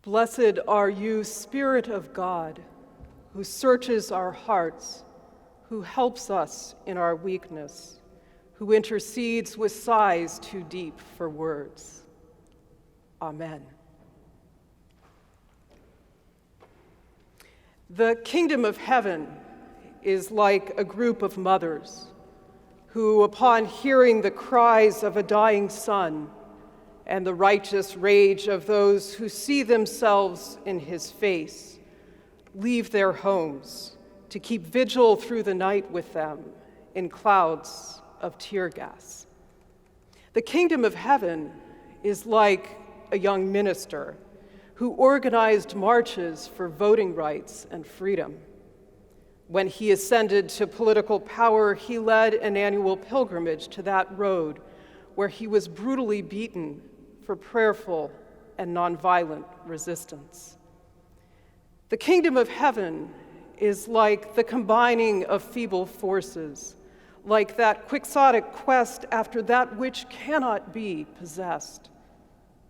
Blessed are you, Spirit of God, who searches our hearts, who helps us in our weakness, who intercedes with sighs too deep for words. Amen. The kingdom of heaven is like a group of mothers who, upon hearing the cries of a dying son and the righteous rage of those who see themselves in his face, leave their homes to keep vigil through the night with them in clouds of tear gas. The kingdom of heaven is like a young minister who organized marches for voting rights and freedom. When he ascended to political power, he led an annual pilgrimage to that road where he was brutally beaten for prayerful and nonviolent resistance. The kingdom of heaven is like the combining of feeble forces, like that quixotic quest after that which cannot be possessed.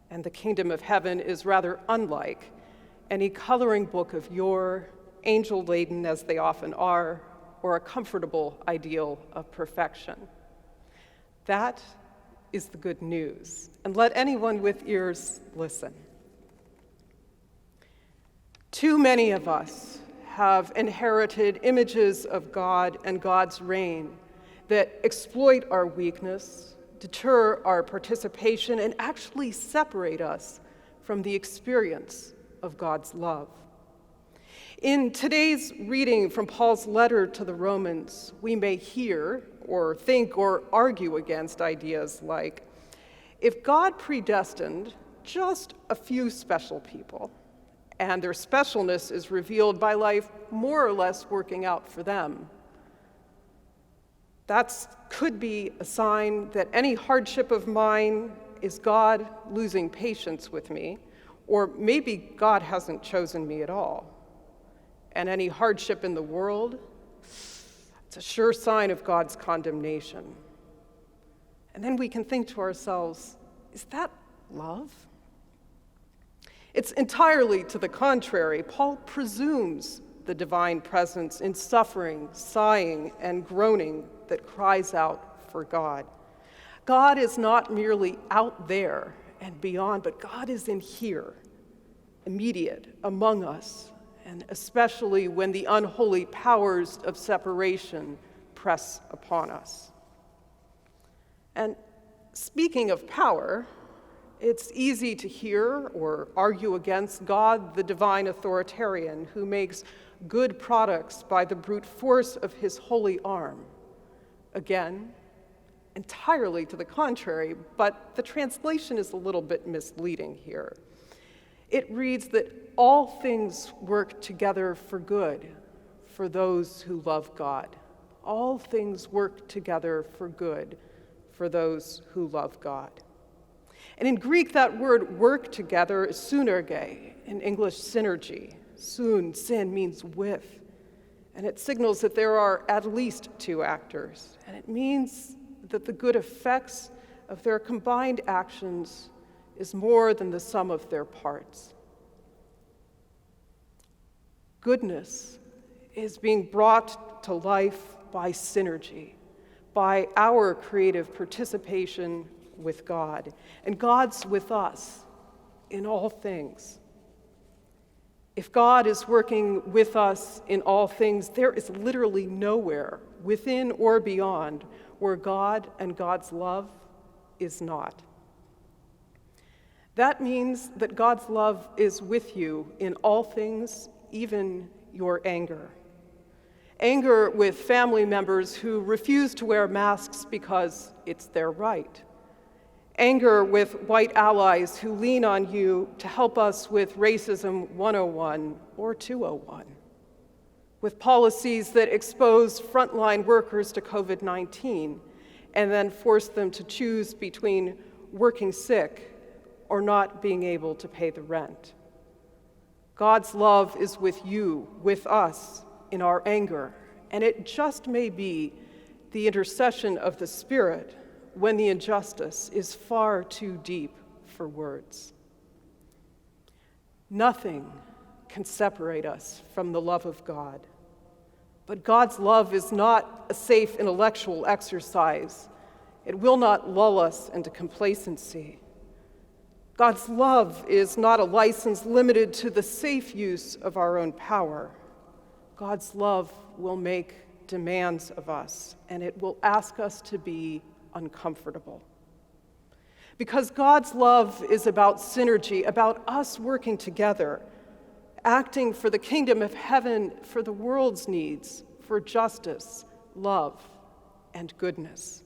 And the kingdom of heaven is rather unlike any coloring book of yore, angel-laden as they often are, or a comfortable ideal of perfection. That is the good news, and let anyone with ears listen. Too many of us have inherited images of God and God's reign that exploit our weakness, deter our participation, and actually separate us from the experience of God's love. In today's reading from Paul's letter to the Romans, we may hear or think or argue against ideas like, if God predestined just a few special people, and their specialness is revealed by life more or less working out for them, that could be a sign that any hardship of mine is God losing patience with me, or maybe God hasn't chosen me at all. And any hardship in the world, it's a sure sign of God's condemnation. And then we can think to ourselves, is that love? It's entirely to the contrary. Paul presumes the divine presence in suffering, sighing, and groaning that cries out for God. God is not merely out there and beyond, but God is in here, immediate, among us, and especially when the unholy powers of separation press upon us. And speaking of power, it's easy to hear or argue against God, the divine authoritarian, who makes good products by the brute force of his holy arm. Again, entirely to the contrary, but the translation is a little bit misleading here. It reads that all things work together for good for those who love God. All things work together for good for those who love God. And in Greek, that word work together is synerge, in English synergy. Sin means with, and it signals that there are at least two actors, and it means that the good effects of their combined actions is more than the sum of their parts. Goodness is being brought to life by synergy, by our creative participation with God, and God's with us in all things. If God is working with us in all things, there is literally nowhere within or beyond where God and God's love is not. That means that God's love is with you in all things, even your anger. Anger with family members who refuse to wear masks because it's their right. Anger with white allies who lean on you to help us with Racism 101 or 201. With policies that expose frontline workers to COVID-19 and then force them to choose between working sick or not being able to pay the rent. God's love is with you, with us, in our anger, and it just may be the intercession of the Spirit when the injustice is far too deep for words. Nothing can separate us from the love of God. But God's love is not a safe intellectual exercise. It will not lull us into complacency. God's love is not a license limited to the safe use of our own power. God's love will make demands of us, and it will ask us to be uncomfortable. Because God's love is about synergy, about us working together, acting for the kingdom of heaven, for the world's needs, for justice, love, and goodness.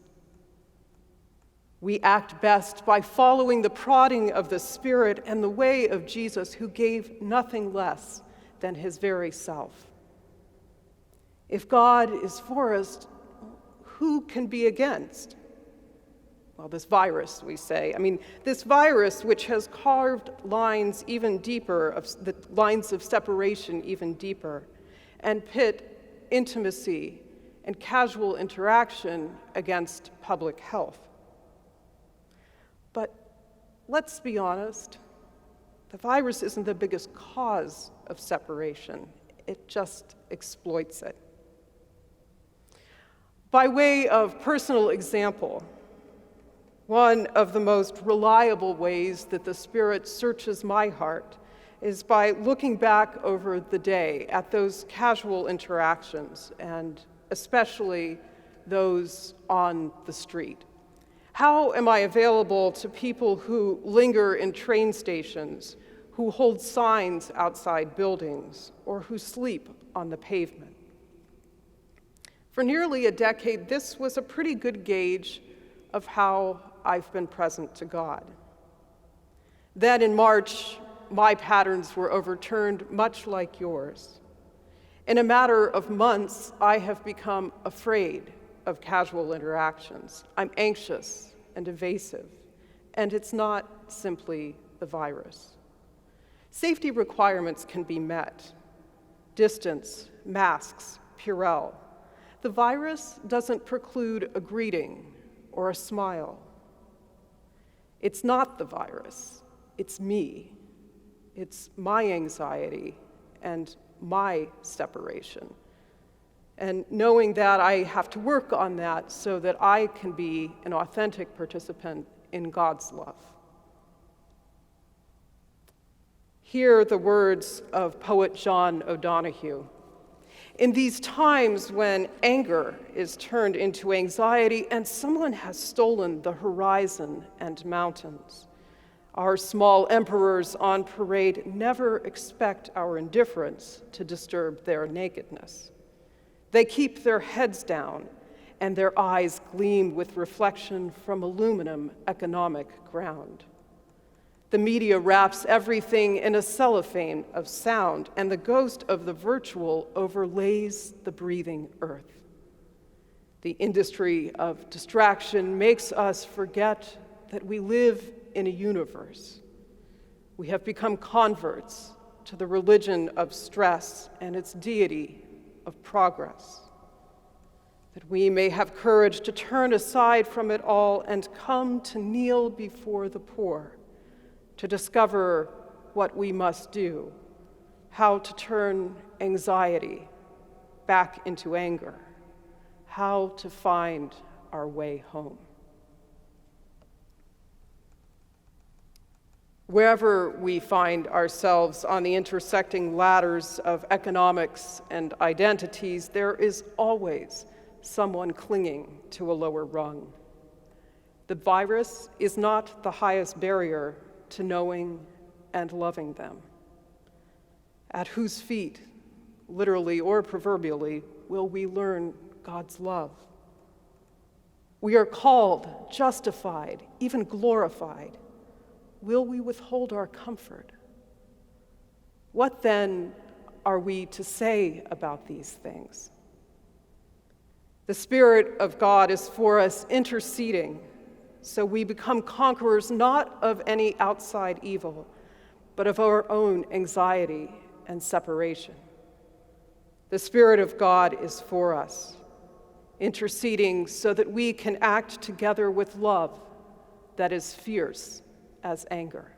We act best by following the prodding of the Spirit and the way of Jesus, who gave nothing less than his very self. If God is for us, who can be against? Well, this virus, we say. This virus which has carved lines even deeper, the lines of separation even deeper, and pit intimacy and casual interaction against public health. But let's be honest, the virus isn't the biggest cause of separation. It just exploits it. By way of personal example, one of the most reliable ways that the Spirit searches my heart is by looking back over the day at those casual interactions, and especially those on the street. How am I available to people who linger in train stations, who hold signs outside buildings, or who sleep on the pavement? For nearly a decade, this was a pretty good gauge of how I've been present to God. Then in March, my patterns were overturned, much like yours. In a matter of months, I have become afraid of casual interactions. I'm anxious and evasive, and it's not simply the virus. Safety requirements can be met: distance, masks, Purell. The virus doesn't preclude a greeting or a smile. It's not the virus, it's me. It's my anxiety and my separation. And knowing that I have to work on that so that I can be an authentic participant in God's love. Hear the words of poet John O'Donohue. In these times when anger is turned into anxiety and someone has stolen the horizon and mountains, our small emperors on parade never expect our indifference to disturb their nakedness. They keep their heads down and their eyes gleam with reflection from aluminum economic ground. The media wraps everything in a cellophane of sound, and the ghost of the virtual overlays the breathing earth. The industry of distraction makes us forget that we live in a universe. We have become converts to the religion of stress and its deity of progress, that we may have courage to turn aside from it all and come to kneel before the poor, to discover what we must do, how to turn anxiety back into anger, how to find our way home. Wherever we find ourselves on the intersecting ladders of economics and identities, there is always someone clinging to a lower rung. The virus is not the highest barrier to knowing and loving them. At whose feet, literally or proverbially, will we learn God's love? We are called, justified, even glorified. Will we withhold our comfort? What then are we to say about these things? The Spirit of God is for us, interceding, so we become conquerors not of any outside evil, but of our own anxiety and separation. The Spirit of God is for us, interceding so that we can act together with love that is fierce as anger.